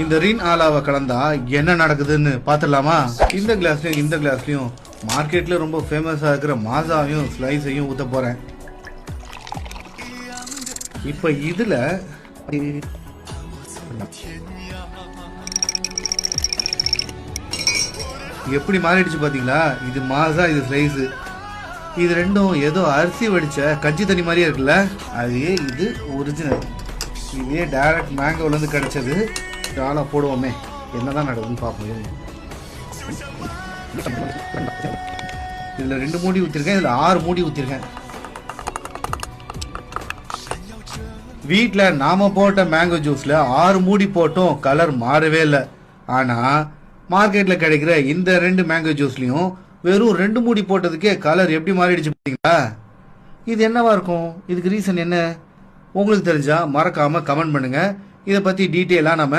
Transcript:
இந்த ரீன் ஆலாவை கலந்தா என்ன நடக்குதுன்னு பார்த்துடலாமா? இந்த கிளாஸ்லயும் மார்க்கெட்ல ரொம்ப ஃபேமஸா இருக்கிற மாசாவையும் ஸ்லைஸையும் ஊத்த போறேன். இப்ப இதுல எப்படி மாறிடுச்சு பாத்தீங்களா? இது மாசா, இது ஸ்லைஸ். இது ரெண்டும் ஏதோ அரிசி வடிச்ச கஞ்சி தண்ணி மாதிரியே இருக்குல்ல. அதே இது ஒரிஜினல். இதே டைரக்ட் மேங்கோல இருந்து கிடைச்சது. ஆளா போடுவோமே, என்னதான் நடக்குதுன்னு பார்ப்போம். இதுல 2 மூடி ஊத்திருக்கேன், இதுல 6 மூடி ஊத்திருக்கேன். வீட்டில் நாம போட்ட மேங்கோ ஜூஸ்ல 6 மூடி போட்டும் கலர் மாறவே இல்லை. ஆனா மார்க்கெட்ல கிடைக்கிற இந்த 2 மேங்கோ ஜூஸ்லயும் வெறும் 2 மூடி போட்டதுக்கே கலர் எப்படி மாறிடுச்சு பார்த்தீங்களா? இது என்னவா இருக்கும்? இதுக்கு ரீசன் என்ன? உங்களுக்கு தெரிஞ்சா மறக்காம கமெண்ட் பண்ணுங்க. இதை பத்தி டீட்டெயிலா நம்ம